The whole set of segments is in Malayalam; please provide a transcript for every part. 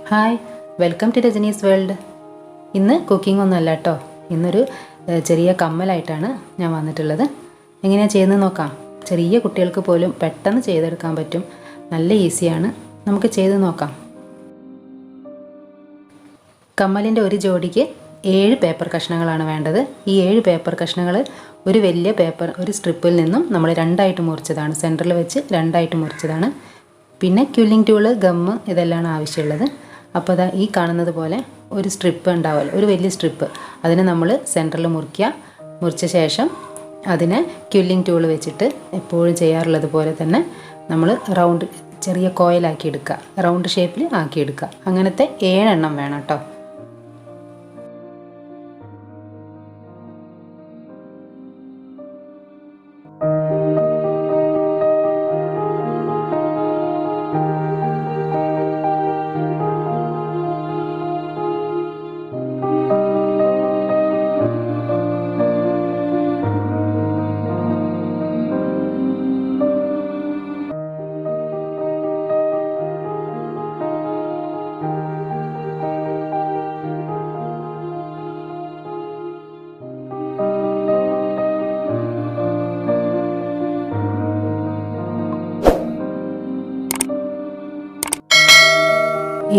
Hi, welcome to Rajani's world. ഇന്ന് കുക്കിംഗ് ഒന്നുമല്ല കേട്ടോ. ഇന്നൊരു ചെറിയ കമ്മലായിട്ടാണ് ഞാൻ വന്നിട്ടുള്ളത്. എങ്ങനെയാണ് ചെയ്യുന്നത് നോക്കാം. ചെറിയ കുട്ടികൾക്ക് പോലും പെട്ടെന്ന് ചെയ്തെടുക്കാൻ പറ്റും. നല്ല ഈസിയാണ്. നമുക്ക് ചെയ്ത് നോക്കാം. കമ്മലിൻ്റെ ഒരു ജോഡിക്ക് 7 പേപ്പർ കഷ്ണങ്ങളാണ് വേണ്ടത്. ഈ 7 പേപ്പർ കഷ്ണങ്ങൾ ഒരു വലിയ പേപ്പർ ഒരു സ്ട്രിപ്പിൽ നിന്നും നമ്മൾ രണ്ടായിട്ട് മുറിച്ചതാണ്. സെൻറ്ററിൽ വെച്ച് രണ്ടായിട്ട് മുറിച്ചതാണ്. പിന്നെ ക്വില്ലിംഗ് ടൂള്, ഗമ്മ് ഇതെല്ലാം ആവശ്യമുള്ളത്. അപ്പോൾ അതാ ഈ കാണുന്നത് പോലെ ഒരു സ്ട്രിപ്പ് ഉണ്ടാവുമല്ലോ, ഒരു വലിയ സ്ട്രിപ്പ്. അതിനെ നമ്മൾ സെൻറ്ററിൽ മുറിച്ച ശേഷം അതിനെ ക്വില്ലിംഗ് ടൂൾ വെച്ചിട്ട് എപ്പോഴും ചെയ്യാറുള്ളത് പോലെ തന്നെ നമ്മൾ റൗണ്ട് ചെറിയ കോയിലാക്കി എടുക്കുക, റൗണ്ട് ഷേപ്പിൽ ആക്കിയെടുക്കുക. അങ്ങനത്തെ 7 എണ്ണം വേണം കേട്ടോ.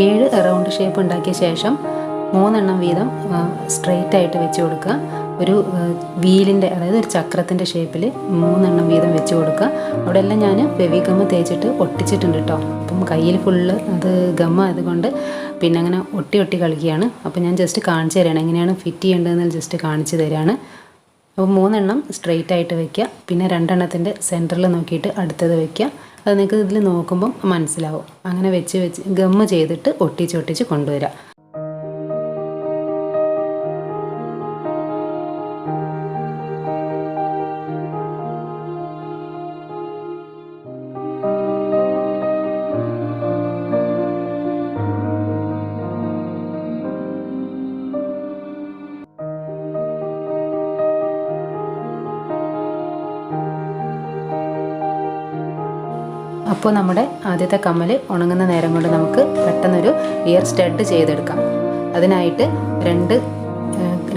ഏഴ് റൗണ്ട് ഷേപ്പ് ഉണ്ടാക്കിയ ശേഷം 3 എണ്ണം വീതം സ്ട്രെയിറ്റ് ആയിട്ട് വെച്ച് കൊടുക്കുക. ഒരു വീലിൻ്റെ, അതായത് ഒരു ചക്രത്തിൻ്റെ ഷേപ്പിൽ 3 എണ്ണം വീതം വെച്ച് കൊടുക്കുക. അവിടെ എല്ലാം ഞാൻ ഫെവിഗമ്മ് തേച്ചിട്ട് ഒട്ടിച്ചിട്ടുണ്ട് കേട്ടോ. അപ്പം കയ്യിൽ ഫുള്ള് അത് ഗമ്മ ആയതുകൊണ്ട് പിന്നെ അങ്ങനെ ഒട്ടി കളിക്കുകയാണ്. അപ്പോൾ ഞാൻ ജസ്റ്റ് കാണിച്ചു തരാണ് എങ്ങനെയാണ് ഫിറ്റ് ചെയ്യേണ്ടതെന്ന് ജസ്റ്റ് കാണിച്ചു തരാണ്. അപ്പോൾ 3 എണ്ണം സ്ട്രെയിറ്റ് ആയിട്ട് വയ്ക്കുക. പിന്നെ 2 എണ്ണത്തിൻ്റെ സെൻറ്ററിൽ നോക്കിയിട്ട് അടുത്തത് വയ്ക്കുക. അത് നിങ്ങൾക്ക് ഇതിൽ നോക്കുമ്പം മനസ്സിലാവും. അങ്ങനെ വെച്ച് ഗമ്മ് ചെയ്തിട്ട് ഒട്ടിച്ച് കൊണ്ടുവരിക. അപ്പോൾ നമ്മുടെ ആദ്യത്തെ കമ്മൽ ഉണങ്ങുന്ന നേരം കൊണ്ട് നമുക്ക് പെട്ടെന്നൊരു ഇയർ സ്റ്റഡ് ചെയ്തെടുക്കാം. അതിനായിട്ട്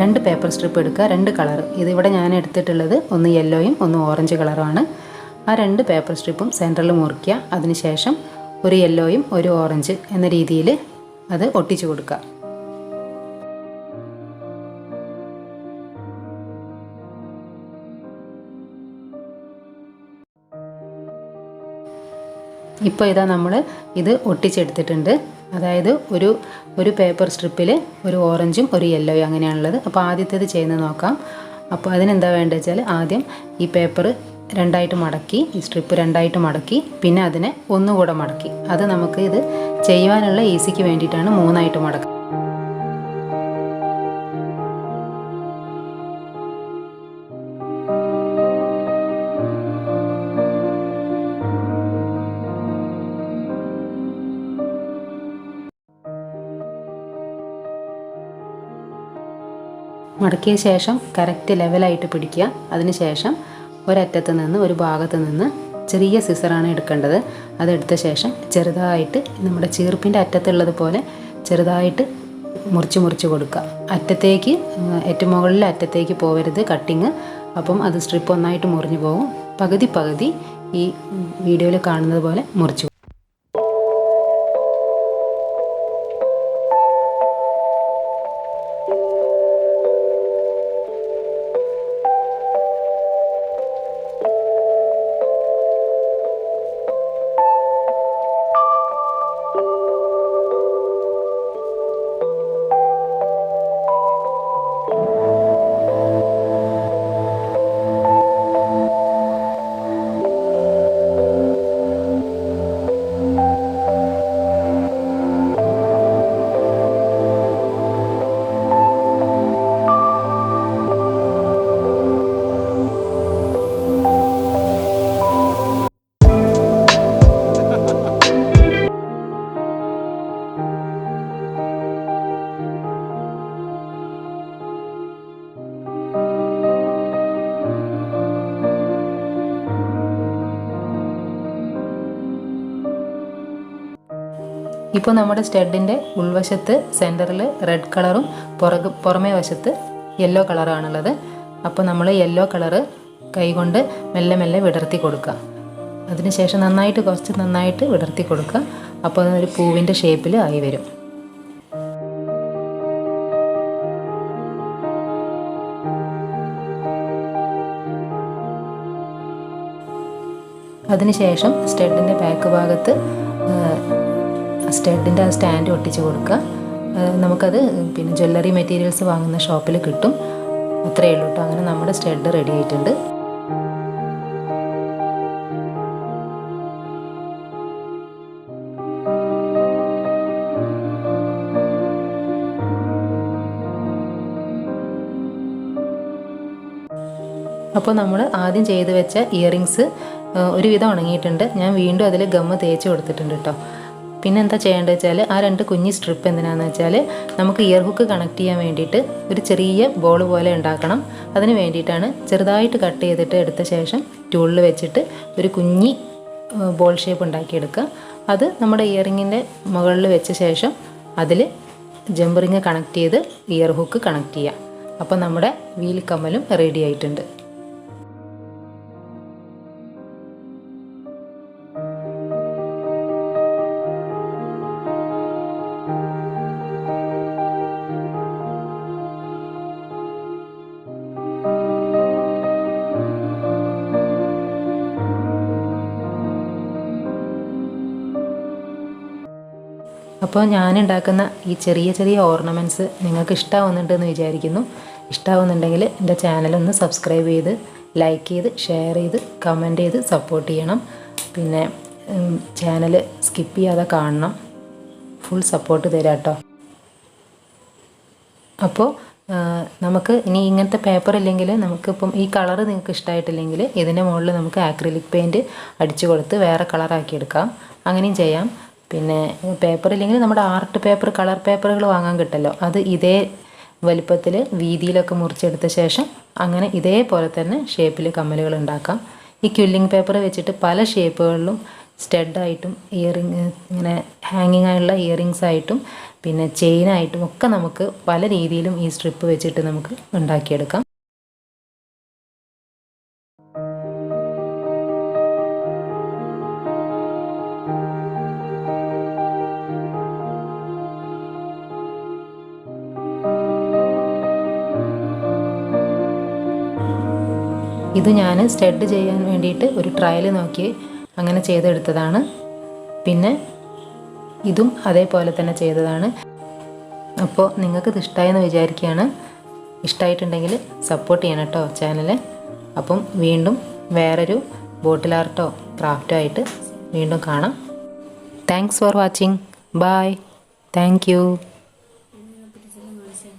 രണ്ട് പേപ്പർ സ്ട്രിപ്പ് എടുക്കുക, 2 കളർ. ഇതിവിടെ ഞാൻ എടുത്തിട്ടുള്ളത് ഒന്ന് യെല്ലോയും ഒന്ന് ഓറഞ്ച് കളറുമാണ്. ആ 2 പേപ്പർ സ്ട്രിപ്പും സെൻറ്ററിൽ മുറിക്കുക. അതിനുശേഷം ഒരു യെല്ലോയും ഒരു ഓറഞ്ച് എന്ന രീതിയിൽ അത് ഒട്ടിച്ചു കൊടുക്കുക. ഇപ്പോൾ ഇതാ നമ്മൾ ഇത് ഒട്ടിച്ചെടുത്തിട്ടുണ്ട്. അതായത് ഒരു പേപ്പർ സ്ട്രിപ്പിൽ ഒരു ഓറഞ്ചും ഒരു യെല്ലോയും അങ്ങനെയാണുള്ളത്. അപ്പോൾ ആദ്യത്തേത് ചെയ്യുന്നത് നോക്കാം. അപ്പോൾ അതിനെന്താ വേണ്ടത് വെച്ചാൽ ആദ്യം ഈ പേപ്പർ രണ്ടായിട്ട് മടക്കി, ഈ സ്ട്രിപ്പ് രണ്ടായിട്ട് മടക്കി, പിന്നെ അതിനെ ഒന്നുകൂടെ മടക്കി. അത് നമുക്ക് ഇത് ചെയ്യുവാനുള്ള ഈസിക്ക് വേണ്ടിയിട്ടാണ് 3ആയിട്ട് മടക്കുക. മടക്കിയ ശേഷം കറക്റ്റ് ലെവലായിട്ട് പിടിക്കുക. അതിനുശേഷം ഒരറ്റത്ത് നിന്ന് ഒരു ഭാഗത്ത് നിന്ന് ചെറിയ സിസറാണ് എടുക്കേണ്ടത്. അതെടുത്ത ശേഷം ചെറുതായിട്ട് നമ്മുടെ ചീർപ്പിൻ്റെ അറ്റത്തുള്ളത് പോലെ ചെറുതായിട്ട് മുറിച്ച് കൊടുക്കുക. അറ്റത്തേക്ക് ഏറ്റവും മുകളിലെ അറ്റത്തേക്ക് പോകരുത് കട്ടിങ്. അപ്പം അത് സ്ട്രിപ്പ് ഒന്നായിട്ട് മുറിഞ്ഞു പോകും. പകുതി ഈ വീഡിയോയിൽ കാണുന്നത് പോലെ മുറിച്ചു. ഇപ്പോൾ നമ്മുടെ സ്റ്റഡിൻ്റെ ഉൾവശത്ത് സെൻറ്ററിൽ റെഡ് കളറും പുറമേ വശത്ത് യെല്ലോ കളറാണുള്ളത്. അപ്പോൾ നമ്മൾ യെല്ലോ കളറ് കൈകൊണ്ട് മെല്ലെ മെല്ലെ വിടർത്തി കൊടുക്കുക. അതിനുശേഷം കുറച്ച് നന്നായിട്ട് വിടർത്തി കൊടുക്കുക. അപ്പോൾ അതൊരു പൂവിൻ്റെ ഷേപ്പിൽ ആയി വരും. അതിനുശേഷം സ്റ്റഡിൻ്റെ ബാക്ക് ഭാഗത്ത് സ്റ്റഡിൻ്റെ ആ സ്റ്റാൻഡ് ഒട്ടിച്ച് കൊടുക്കുക. നമുക്കത് പിന്നെ ജ്വല്ലറി മെറ്റീരിയൽസ് വാങ്ങുന്ന ഷോപ്പിൽ കിട്ടും. അത്രയേ ഉള്ളൂ കേട്ടോ. അങ്ങനെ നമ്മുടെ സ്റ്റഡ് റെഡി ആയിട്ടുണ്ട്. അപ്പോൾ നമ്മൾ ആദ്യം ചെയ്ത് വെച്ച ഇയറിങ്സ് ഒരുവിധം ഉണങ്ങിയിട്ടുണ്ട്. ഞാൻ വീണ്ടും അതിൽ ഗമ്മ് തേച്ച് കൊടുത്തിട്ടുണ്ട് കേട്ടോ. പിന്നെ എന്താ ചെയ്യേണ്ടത് വെച്ചാൽ ആ 2 കുഞ്ഞി സ്ട്രിപ്പ് എന്തിനാണെന്ന് വെച്ചാൽ നമുക്ക് ഇയർ ഹുക്ക് കണക്ട് ചെയ്യാൻ വേണ്ടിയിട്ട് ഒരു ചെറിയ ബോൾ പോലെ ഉണ്ടാക്കണം. അതിന് വേണ്ടിയിട്ടാണ് ചെറുതായിട്ട് കട്ട് ചെയ്തിട്ട് എടുത്ത ശേഷം ടൂളിൽ വെച്ചിട്ട് ഒരു കുഞ്ഞി ബോൾ ഷേപ്പ് ഉണ്ടാക്കിയെടുക്കുക. അത് നമ്മുടെ ഇയറിങ്ങിൻ്റെ മുകളിൽ വെച്ച ശേഷം അതിൽ ജമ്പ് റിങ് കണക്ട് ചെയ്ത് ഇയർ ഹുക്ക് കണക്ട് ചെയ്യുക. അപ്പോൾ നമ്മുടെ വീൽ കമ്മലും റെഡി ആയിട്ടുണ്ട്. അപ്പോൾ ഞാനുണ്ടാക്കുന്ന ഈ ചെറിയ ചെറിയ ഓർണമെൻറ്റ്സ് നിങ്ങൾക്ക് ഇഷ്ടമാവുന്നുണ്ടെന്ന് വിചാരിക്കുന്നു. ഇഷ്ടമാവുന്നുണ്ടെങ്കിൽ എൻ്റെ ചാനലൊന്ന് സബ്സ്ക്രൈബ് ചെയ്ത് ലൈക്ക് ചെയ്ത് ഷെയർ ചെയ്ത് കമൻറ്റ് ചെയ്ത് സപ്പോർട്ട് ചെയ്യണം. പിന്നെ ചാനൽ സ്കിപ്പ് ചെയ്യാതെ കാണണം. ഫുൾ സപ്പോർട്ട് തരാം കേട്ടോ. അപ്പോൾ നമുക്ക് ഇനി ഇങ്ങനത്തെ പേപ്പർ ഇല്ലെങ്കിൽ നമുക്കിപ്പം ഈ കളറ് നിങ്ങൾക്ക് ഇഷ്ടമായിട്ടില്ലെങ്കിൽ ഇതിൻ്റെ മുകളിൽ നമുക്ക് ആക്രിലിക് പെയിൻറ്റ് അടിച്ചു കൊടുത്ത് വേറെ കളറാക്കി എടുക്കാം. അങ്ങനെയും ചെയ്യാം. പിന്നെ പേപ്പർ ഇല്ലെങ്കിൽ നമ്മുടെ ആർട്ട് പേപ്പർ, കളർ പേപ്പറുകൾ വാങ്ങാൻ കിട്ടുമല്ലോ, അത് ഇതേ വലിപ്പത്തിൽ വീതിയിലൊക്കെ മുറിച്ചെടുത്ത ശേഷം അങ്ങനെ ഇതേപോലെ തന്നെ ഷേപ്പിൽ കമ്മലുകൾ ഉണ്ടാക്കാം. ഈ ക്വില്ലിംഗ് പേപ്പർ വെച്ചിട്ട് പല ഷേപ്പുകളിലും സ്റ്റഡായിട്ടും ഇയറിങ് ഇങ്ങനെ ഹാങ്ങിങ് ആയുള്ള ഇയറിങ്സ് ആയിട്ടും പിന്നെ ചെയിനായിട്ടും ഒക്കെ നമുക്ക് പല രീതിയിലും ഈ സ്ട്രിപ്പ് വെച്ചിട്ട് നമുക്ക് ഉണ്ടാക്കിയെടുക്കാം. ഇത് ഞാൻ സ്റ്റഡ് ചെയ്യാൻ വേണ്ടിയിട്ട് ഒരു ട്രയൽ നോക്കി അങ്ങനെ ചെയ്തെടുത്തതാണ്. പിന്നെ ഇതും അതേപോലെ തന്നെ ചെയ്തതാണ്. അപ്പോൾ നിങ്ങൾക്കിത് ഇഷ്ടമായെന്ന് വിചാരിക്കുകയാണ്. ഇഷ്ടമായിട്ടുണ്ടെങ്കിൽ സപ്പോർട്ട് ചെയ്യണം കേട്ടോ ചാനൽ. അപ്പം വീണ്ടും വേറൊരു ബോട്ടിൽ ആർട്ടോ ക്രാഫ്റ്റോ ആയിട്ട് വീണ്ടും കാണാം. Thanks for watching. Bye. Thank U.